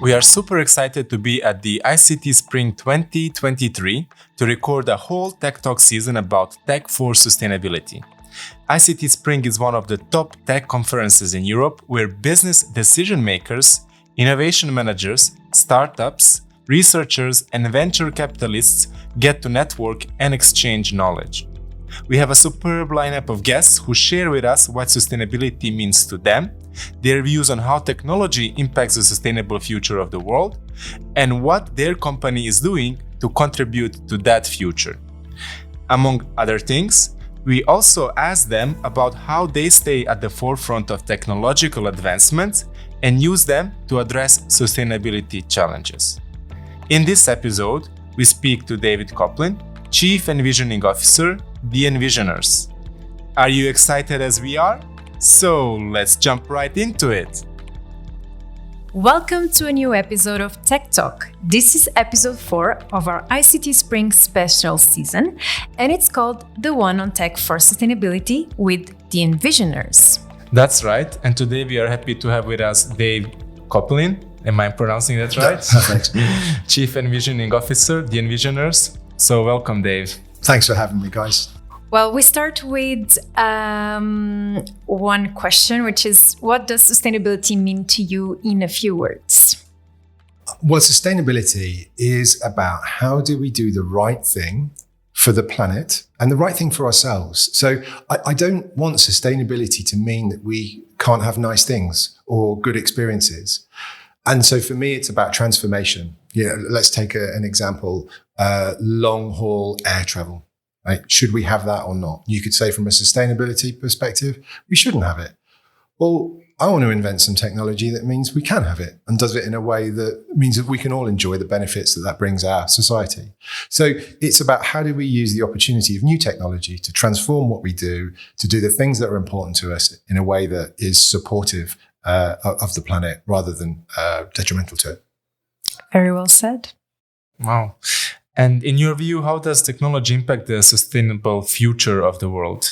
We are super excited to be at the ICT Spring 2023 to record a whole Tech Talk season about tech for sustainability. ICT Spring is one of the top tech conferences in Europe where business decision makers, innovation managers, startups, researchers, and venture capitalists get to network and exchange knowledge. We have a superb lineup of guests who share with us what sustainability means to them, their views on how technology impacts the sustainable future of the world, and what their company is doing to contribute to that future. Among other things, we also ask them about how they stay at the forefront of technological advancements and use them to address sustainability challenges. In this episode, we speak to Dave Coplin, Chief Envisioning Officer, the Envisioners. Are you excited as we are? So let's jump right into it. Welcome to a new episode of Tech Talk. This is episode 4 of our ICT Spring Special season, and it's called The One on Tech for Sustainability with the Envisioners. That's right, and today we are happy to have with us Dave Coplin. Am I pronouncing that right? Perfect. Chief Envisioning Officer, the Envisioners. So welcome, Dave. Thanks for having me, guys. Well, we start with one question, which is, what does sustainability mean to you in a few words? Well, sustainability is about how do we do the right thing for the planet and the right thing for ourselves. So I don't want sustainability to mean that we can't have nice things or good experiences. And so for me, it's about transformation. Let's take an example, long-haul air travel. Right? Should we have that or not? You could say from a sustainability perspective, we shouldn't have it. Well, I want to invent some technology that means we can have it and does it in a way that means that we can all enjoy the benefits that brings our society. So it's about how do we use the opportunity of new technology to transform what we do, to do the things that are important to us in a way that is supportive of the planet rather than detrimental to it. Very well said. Wow. And in your view, how does technology impact the sustainable future of the world?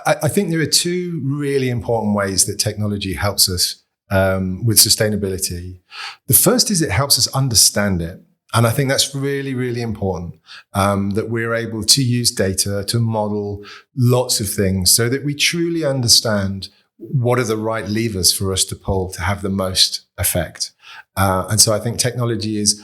I think there are two really important ways that technology helps us with sustainability. The first is it helps us understand it. And I think that's really, really important, that we're able to use data to model lots of things so that we truly understand what are the right levers for us to pull to have the most effect. And so I think technology is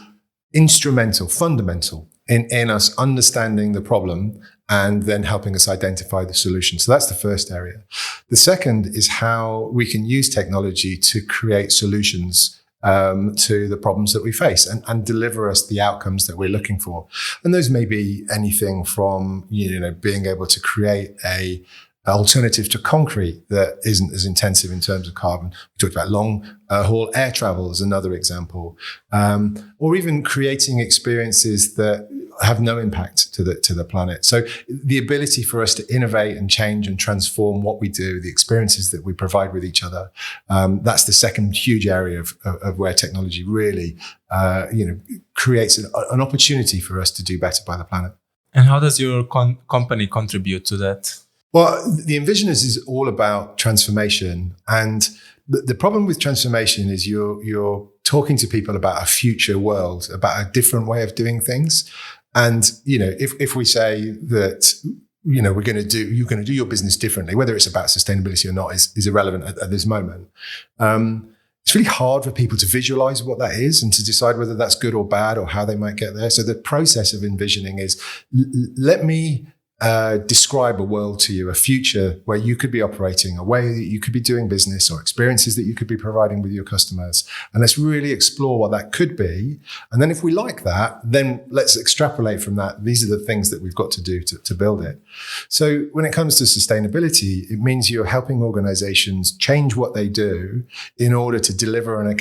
instrumental, fundamental in us understanding the problem and then helping us identify the solution. So that's the first area. The second is how we can use technology to create solutions to the problems that we face and deliver us the outcomes that we're looking for. And those may be anything from, being able to create a alternative to concrete that isn't as intensive in terms of carbon. We talked about long-haul air travel as another example, or even creating experiences that have no impact to the planet. So the ability for us to innovate and change and transform what we do, the experiences that we provide with each other, that's the second huge area of where technology really, creates an opportunity for us to do better by the planet. And how does your company contribute to that? Well, the Envisioners is all about transformation. And the problem with transformation is you're talking to people about a future world, about a different way of doing things. And, if we say that, you're going to do your business differently, whether it's about sustainability or not is irrelevant at this moment. It's really hard for people to visualize what that is and to decide whether that's good or bad or how they might get there. So the process of envisioning is, let me describe a world to you, a future where you could be operating, a way that you could be doing business or experiences that you could be providing with your customers. And let's really explore what that could be. And then if we like that, then let's extrapolate from that. These are the things that we've got to do to build it. So when it comes to sustainability, it means you're helping organizations change what they do in order to deliver an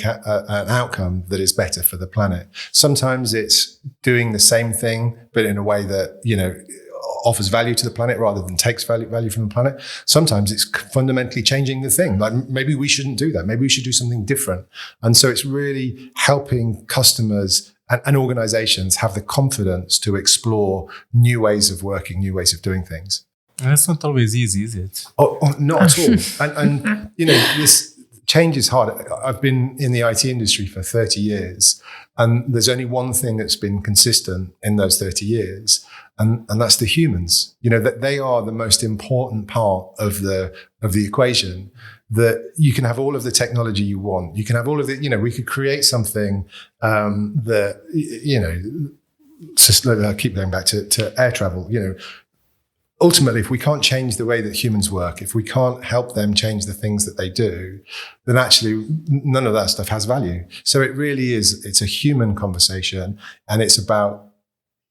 outcome that is better for the planet. Sometimes it's doing the same thing, but in a way that, offers value to the planet rather than takes value from the planet. Sometimes it's fundamentally changing the thing. Like maybe we shouldn't do that. Maybe we should do something different. And so it's really helping customers and organizations have the confidence to explore new ways of working, new ways of doing things. And it's not always easy, is it? Oh, not at all. And this change is hard. I've been in the IT industry for 30 years, and there's only one thing that's been consistent in those 30 years, and that's the humans. That they are the most important part of the equation. That you can have all of the technology you want. You can have all of the, we could create something that, just I keep going back to air travel, ultimately, if we can't change the way that humans work, if we can't help them change the things that they do, then actually none of that stuff has value. So it really is, it's a human conversation, and it's about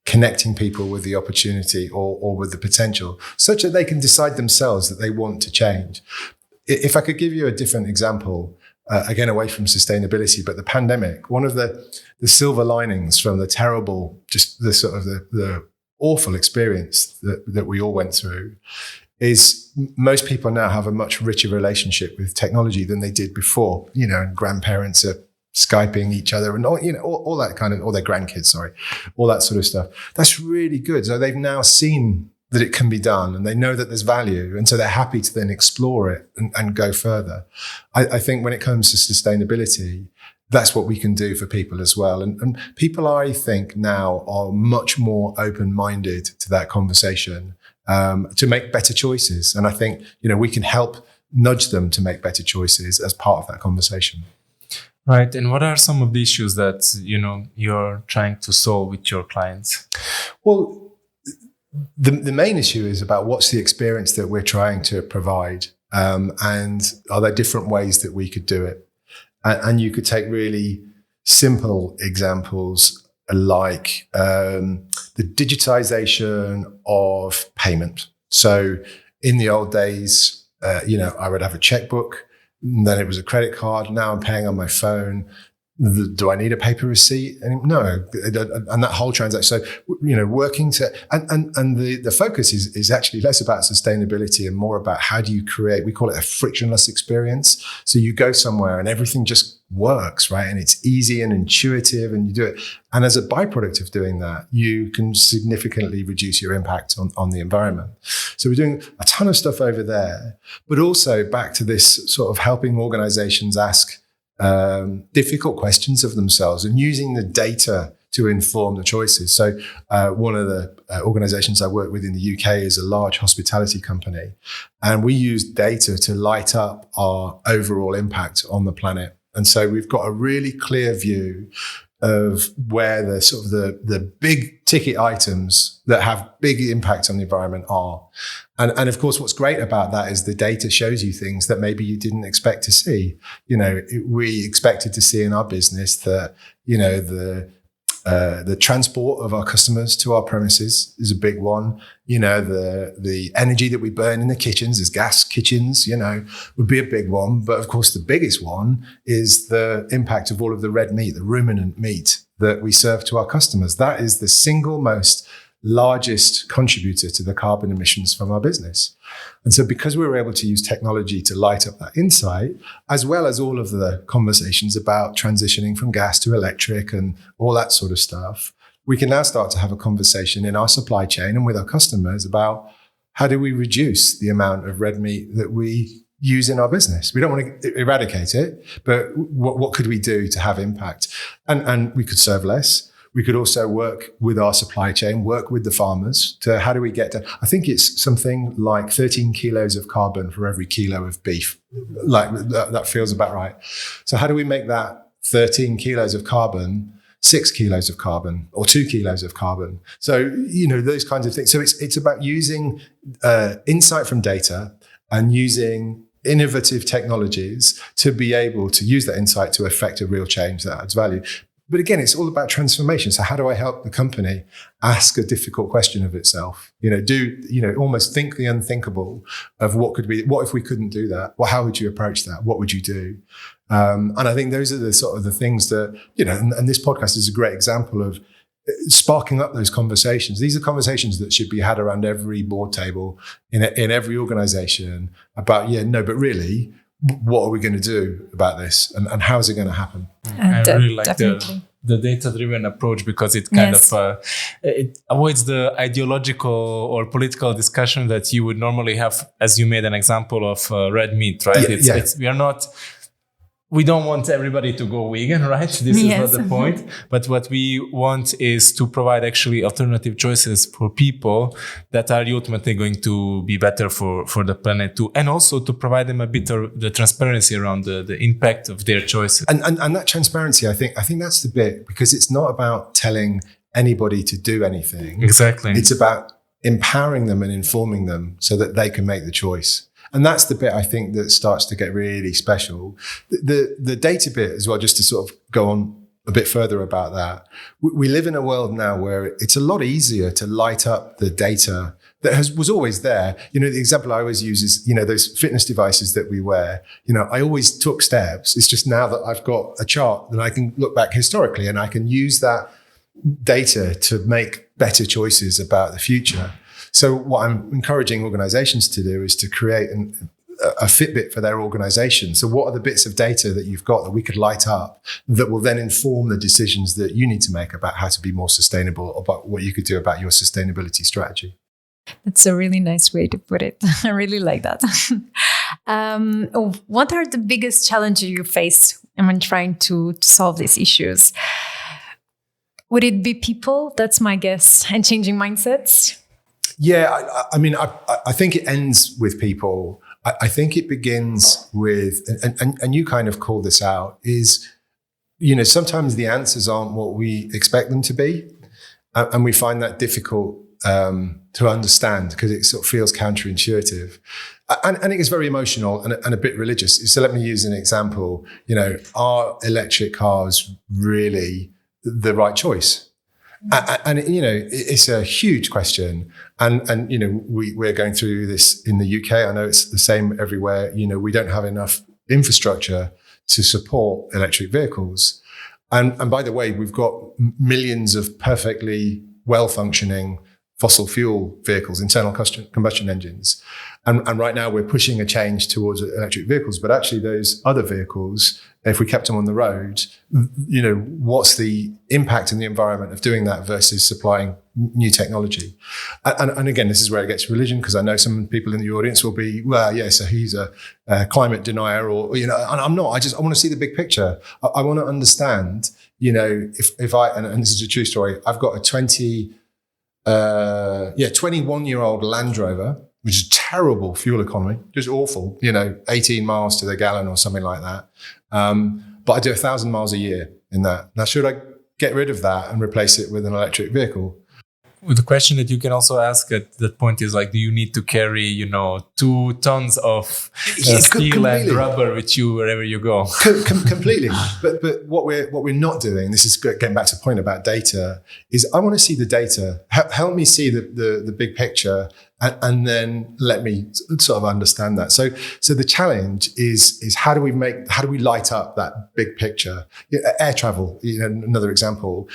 connecting people with the opportunity or with the potential such that they can decide themselves that they want to change. If I could give you a different example, again, away from sustainability, but the pandemic, one of the silver linings from the terrible, just the sort of the awful experience that we all went through is most people now have a much richer relationship with technology than they did before, and grandparents are Skyping each other and all that kind of, or their grandkids, all that sort of stuff. That's really good. So they've now seen that it can be done, and they know that there's value. And so they're happy to then explore it and go further. I think when it comes to sustainability, that's what we can do for people as well. And people, I think, now are much more open-minded to that conversation, to make better choices. And I think, we can help nudge them to make better choices as part of that conversation. Right. And what are some of the issues that, you're trying to solve with your clients? Well, the main issue is about what's the experience that we're trying to provide, and are there different ways that we could do it? And you could take really simple examples like the digitization of payment. So in the old days, I would have a checkbook, then it was a credit card. Now I'm paying on my phone. Do I need a paper receipt? No. And that whole transaction. So, working to, and the focus is actually less about sustainability and more about how do you create, we call it a frictionless experience. So you go somewhere and everything just works, right? And it's easy and intuitive, and you do it. And as a byproduct of doing that, you can significantly reduce your impact on the environment. So we're doing a ton of stuff over there, but also back to this sort of helping organizations ask difficult questions of themselves and using the data to inform the choices. So one of the organizations I work with in the UK is a large hospitality company, and we use data to light up our overall impact on the planet. And so we've got a really clear view of where the sort of the big ticket items that have big impact on the environment are. And of course, what's great about that is the data shows you things that maybe you didn't expect to see. We expected to see in our business that, the transport of our customers to our premises is a big one. The energy that we burn in the kitchens, as gas kitchens, would be a big one. But of course, the biggest one is the impact of all of the red meat, the ruminant meat that we serve to our customers. That is the single most largest contributor to the carbon emissions from our business. And so because we were able to use technology to light up that insight, as well as all of the conversations about transitioning from gas to electric and all that sort of stuff, we can now start to have a conversation in our supply chain and with our customers about how do we reduce the amount of red meat that we use in our business. We don't want to eradicate it, but what could we do to have impact? And we could serve less. We could also work with our supply chain, work with the farmers to how do we get to, I think it's something like 13 kilos of carbon for every kilo of beef. Like that feels about right. So how do we make that 13 kilos of carbon 6 kilos of carbon or 2 kilos of carbon? So, those kinds of things. So it's about using insight from data and using innovative technologies to be able to use that insight to affect a real change that adds value. But again, it's all about transformation. So how do I help the company ask a difficult question of itself? Almost think the unthinkable of what if we couldn't do that? Well, how would you approach that? What would you do? And I think those are the sort of the things that, and this podcast is a great example of sparking up those conversations. These are conversations that should be had around every board table in every organization about, but really, what are we going to do about this, and how is it going to happen? I really like the data-driven approach because it kind of it avoids the ideological or political discussion that you would normally have, as you made an example of red meat, right? We are not we don't want everybody to go vegan, right? This is not the point. But what we want is to provide actually alternative choices for people that are ultimately going to be better for the planet too. And also to provide them a bit of the transparency around the impact of their choices. And that transparency, I think that's the bit, because it's not about telling anybody to do anything. Exactly. It's about empowering them and informing them so that they can make the choice. And that's the bit I think that starts to get really special. The data bit as well, just to sort of go on a bit further about that. We live in a world now where it's a lot easier to light up the data that was always there. The example I always use is, those fitness devices that we wear. I always took steps. It's just now that I've got a chart that I can look back historically and I can use that data to make better choices about the future. So what I'm encouraging organizations to do is to create a Fitbit for their organization. So what are the bits of data that you've got that we could light up that will then inform the decisions that you need to make about how to be more sustainable, about what you could do about your sustainability strategy? That's a really nice way to put it. I really like that. What are the biggest challenges you face when trying to solve these issues? Would it be people? That's my guess. And changing mindsets? Yeah, I think it ends with people. I think it begins with, and you kind of call this out, is, sometimes the answers aren't what we expect them to be. And we find that difficult to understand because it sort of feels counterintuitive. And it gets very emotional and a bit religious. So let me use an example. Are electric cars really the right choice? And it's a huge question. And we're going through this in the UK. I know it's the same everywhere. We don't have enough infrastructure to support electric vehicles. And by the way, we've got millions of perfectly well-functioning fossil fuel vehicles, internal combustion engines. And right now we're pushing a change towards electric vehicles, but actually those other vehicles, if we kept them on the road, what's the impact in the environment of doing that versus supplying new technology? And again, this is where it gets religion, because I know some people in the audience will be, well, yeah, so he's a climate denier, or, and I'm not. I want to see the big picture. I want to understand, if I, and this is a true story, I've got a 21-year-old Land Rover, which is terrible fuel economy, just awful, 18 miles to the gallon or something like that. But I do 1,000 miles a year in that. Now, should I get rid of that and replace it with an electric vehicle? The question that you can also ask at that point is do you need to carry, 2 tons of steel and rubber with you wherever you go? Completely. But what we're not doing, this is getting back to the point about data, is I want to see the data. Help me see the big picture, and then let me sort of understand that. So the challenge is how do we light up that big picture? Air travel, another example.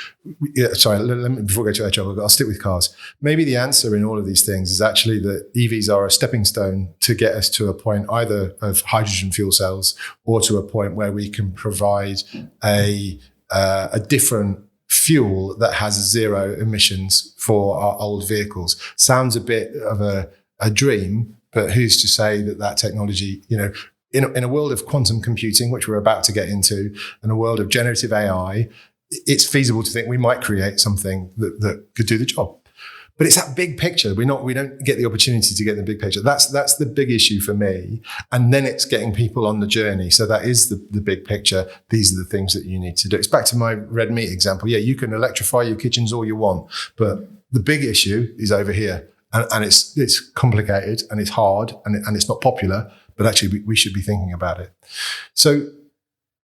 Sorry, before I go to air travel, I'll stick with cars. Maybe the answer in all of these things is actually that EVs are a stepping stone to get us to a point either of hydrogen fuel cells or to a point where we can provide a different fuel that has zero emissions for our old vehicles. Sounds a bit of a dream, but who's to say that technology, in a world of quantum computing, which we're about to get into, in a world of generative AI, it's feasible to think we might create something that could do the job. But it's that big picture. We don't get the opportunity to get the big picture. That's the big issue for me. And then it's getting people on the journey. So that is the big picture. These are the things that you need to do. It's back to my red meat example. Yeah, you can electrify your kitchens all you want, but the big issue is over here. And it's complicated and it's hard and it's not popular, but actually we should be thinking about it. So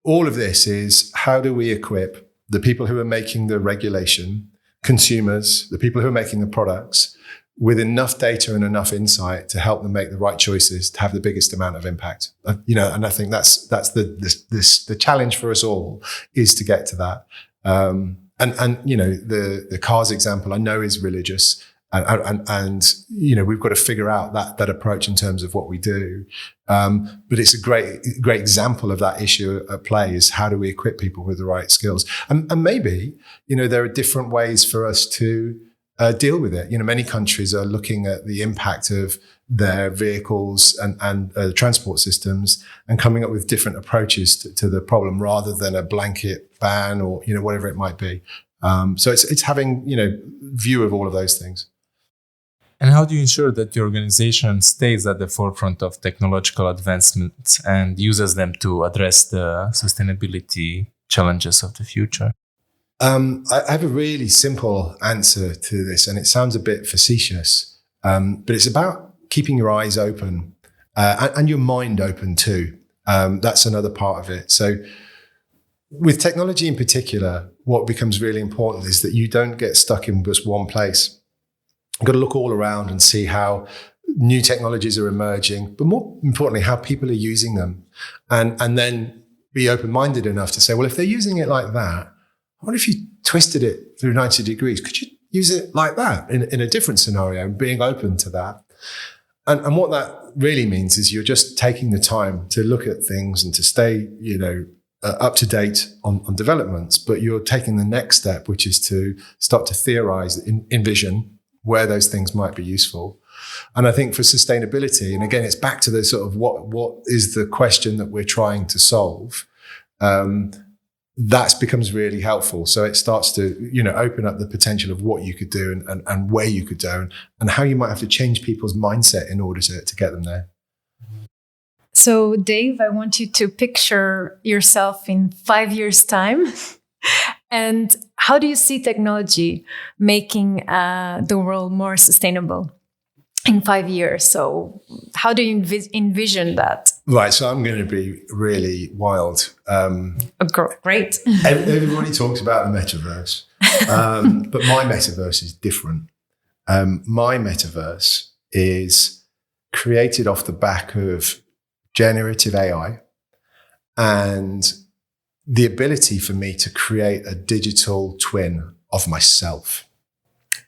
all of this is, how do we equip the people who are making the regulation, consumers, the people who are making the products, with enough data and enough insight to help them make the right choices to have the biggest amount of impact. And I think that's the challenge for us all, is to get to that. The cars example I know is religious, and we've got to figure out that approach in terms of what we do. But it's a great example of that issue at play, is how do we equip people with the right skills? And maybe, there are different ways for us to deal with it. Many countries are looking at the impact of their vehicles and transport systems and coming up with different approaches to the problem rather than a blanket ban or, whatever it might be. So it's having, view of all of those things. And how do you ensure that your organization stays at the forefront of technological advancements and uses them to address the sustainability challenges of the future? I have a really simple answer to this, and it sounds a bit facetious, but it's about keeping your eyes open and your mind open too. That's another part of it. So with technology in particular, what becomes really important is that you don't get stuck in just one place. You've got to look all around and see how new technologies are emerging, but more importantly, how people are using them. And then be open-minded enough to say, well, if they're using it like that, what if you twisted it through 90 degrees? Could you use it like that in a different scenario and being open to that? And what that really means is you're just taking the time to look at things and to stay, up to date on developments, but you're taking the next step, which is to start to theorize, envision where those things might be useful. And I think for sustainability, and again, it's back to the sort of what is the question that we're trying to solve. That becomes really helpful. So it starts to, open up the potential of what you could do and where you could do and how you might have to change people's mindset in order to get them there. So, Dave, I want you to picture yourself in 5 years' time. And how do you see technology making the world more sustainable in 5 years? So how do you envision that? Right. So I'm going to be really wild. Great. Everybody talks about the metaverse, but my metaverse is different. My metaverse is created off the back of generative AI and the ability for me to create a digital twin of myself.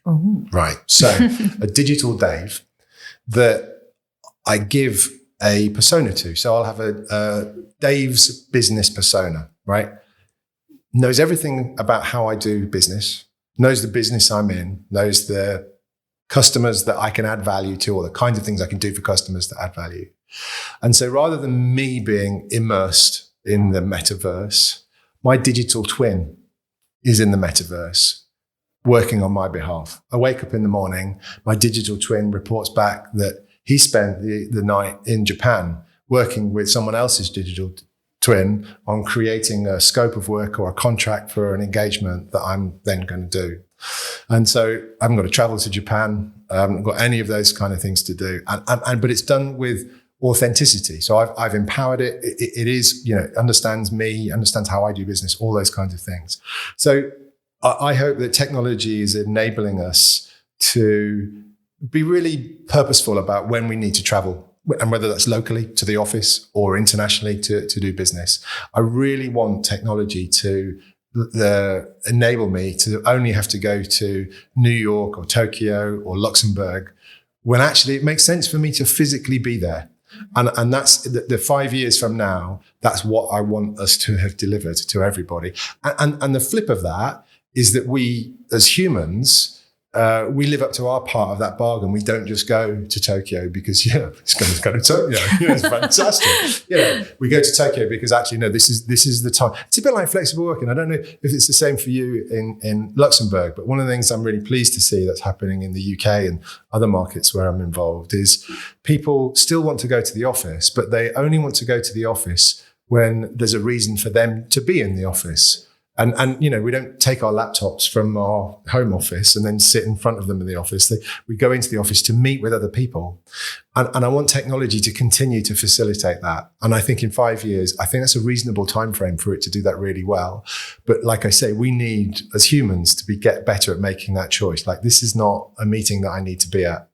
Oh. Right. So a digital Dave that I give a persona to. So I'll have a Dave's business persona, right? Knows everything about how I do business, knows the business I'm in, knows the customers that I can add value to or the kinds of things I can do for customers that add value. And so rather than me being immersed in the metaverse, my digital twin is in the metaverse working on my behalf. I wake up in the morning, my digital twin reports back that he spent the night in Japan working with someone else's digital twin on creating a scope of work or a contract for an engagement that I'm then going to do. And so I haven't got to travel to Japan. I haven't got any of those kind of things to do. But it's done with authenticity. So I've empowered it. It is, understands me, understands how I do business, all those kinds of things. So I hope that technology is enabling us to be really purposeful about when we need to travel and whether that's locally to the office or internationally to do business. I really want technology to enable me to only have to go to New York or Tokyo or Luxembourg when actually it makes sense for me to physically be there. And that's the 5 years from now, that's what I want us to have delivered to everybody. And the flip of that is that we as humans, we live up to our part of that bargain. We don't just go to Tokyo because, it's going to go to Tokyo. It's fantastic. We go to Tokyo because actually, no, this is the time. It's a bit like flexible working. I don't know if it's the same for you in Luxembourg, but one of the things I'm really pleased to see that's happening in the UK and other markets where I'm involved is people still want to go to the office, but they only want to go to the office when there's a reason for them to be in the office. And we don't take our laptops from our home office and then sit in front of them in the office. We go into the office to meet with other people. And I want technology to continue to facilitate that. And I think in 5 years, I think that's a reasonable time frame for it to do that really well. But like I say, we need, as humans, to get better at making that choice. Like, this is not a meeting that I need to be at.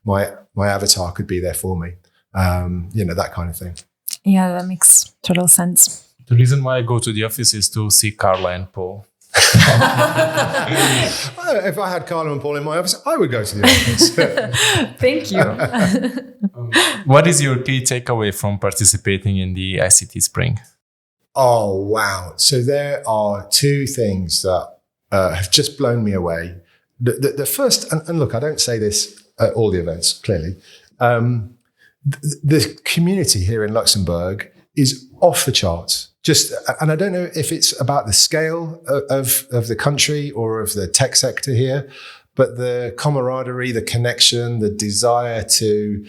My avatar could be there for me. That kind of thing. Yeah, that makes total sense. The reason why I go to the office is to see Carla and Paul. If I had Carla and Paul in my office, I would go to the office. Thank you. What is your key takeaway from participating in the ICT Spring? Oh, wow. So there are two things that have just blown me away. The first, and look, I don't say this at all the events, clearly. The community here in Luxembourg is off the charts. And I don't know if it's about the scale of the country or of the tech sector here, but the camaraderie, the connection, the desire to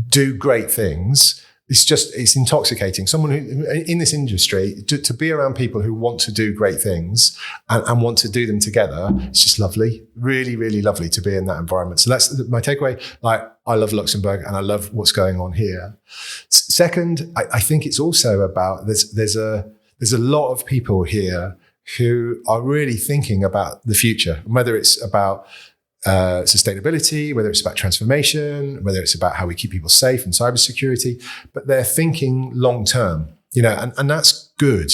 do great things, it's intoxicating. Someone who, in this industry, to be around people who want to do great things and want to do them together, it's just lovely. Really, really lovely to be in that environment. So that's my takeaway. I love Luxembourg and I love what's going on here. Second, I think it's also about there's a lot of people here who are really thinking about the future, whether it's about sustainability, whether it's about transformation, whether it's about how we keep people safe and cybersecurity, but they're thinking long term, and that's good.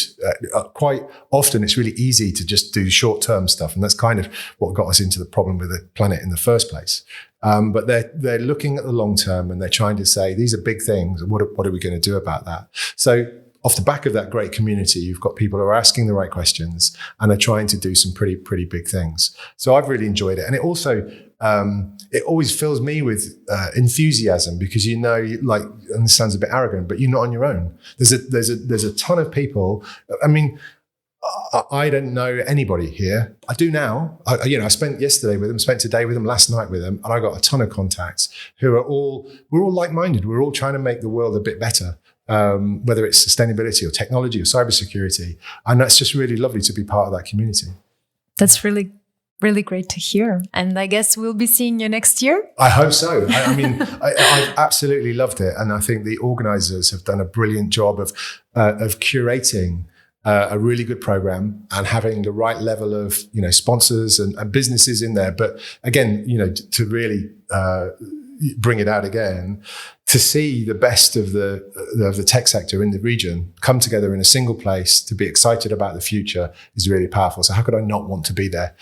Quite often it's really easy to just do short term stuff. And that's kind of what got us into the problem with the planet in the first place. But they're looking at the long term and they're trying to say, these are big things. And what are we going to do about that? So off the back of that great community, you've got people who are asking the right questions and are trying to do some pretty big things. So I've really enjoyed it. And it also, it always fills me with enthusiasm because, and this sounds a bit arrogant, but you're not on your own. There's a ton of people. I mean, I don't know anybody here. I do now. I spent yesterday with them, spent today with them, last night with them, and I got a ton of contacts who we're all like-minded. We're all trying to make the world a bit better. Whether it's sustainability or technology or cybersecurity. And that's just really lovely to be part of that community. That's really, really great to hear. And I guess we'll be seeing you next year. I hope so. I've absolutely loved it. And I think the organizers have done a brilliant job of curating a really good program and having the right level of, sponsors and businesses in there. But again, to really bring it out again, to see the best of the tech sector in the region come together in a single place to be excited about the future is really powerful. So how could I not want to be there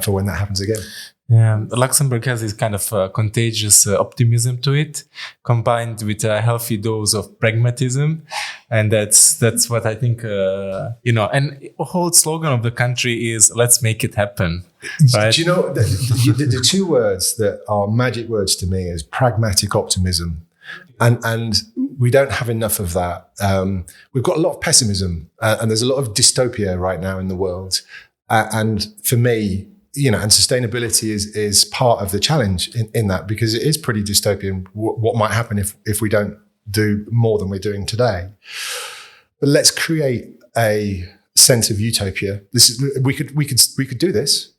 for when that happens again? Yeah, Luxembourg has this kind of contagious optimism to it, combined with a healthy dose of pragmatism, and that's what I think. And the whole slogan of the country is "Let's make it happen." Right? Do you know the two words that are magic words to me is pragmatic optimism, and we don't have enough of that. We've got a lot of pessimism, and there's a lot of dystopia right now in the world, and for me. And sustainability is part of the challenge in that, because it is pretty dystopian what might happen if we don't do more than we're doing today. But let's create a sense of utopia. We could do this,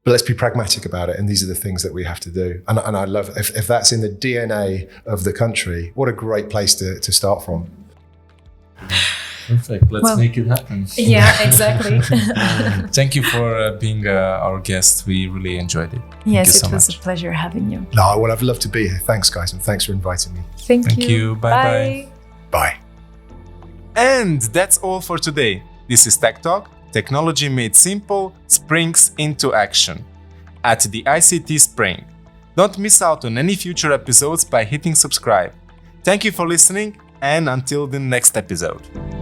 but let's be pragmatic about it. And these are the things that we have to do. And I love if that's in the DNA of the country, what a great place to start from. Perfect. Let's make it happen. Yeah, exactly. Thank you for being our guest. We really enjoyed it. Yes, it was a pleasure having you. No, well, I've loved to be here. Thanks, guys. And thanks for inviting me. Thank you. Bye. Bye. And that's all for today. This is Tech Talk. Technology made simple springs into action at the ICT Spring. Don't miss out on any future episodes by hitting subscribe. Thank you for listening, and until the next episode.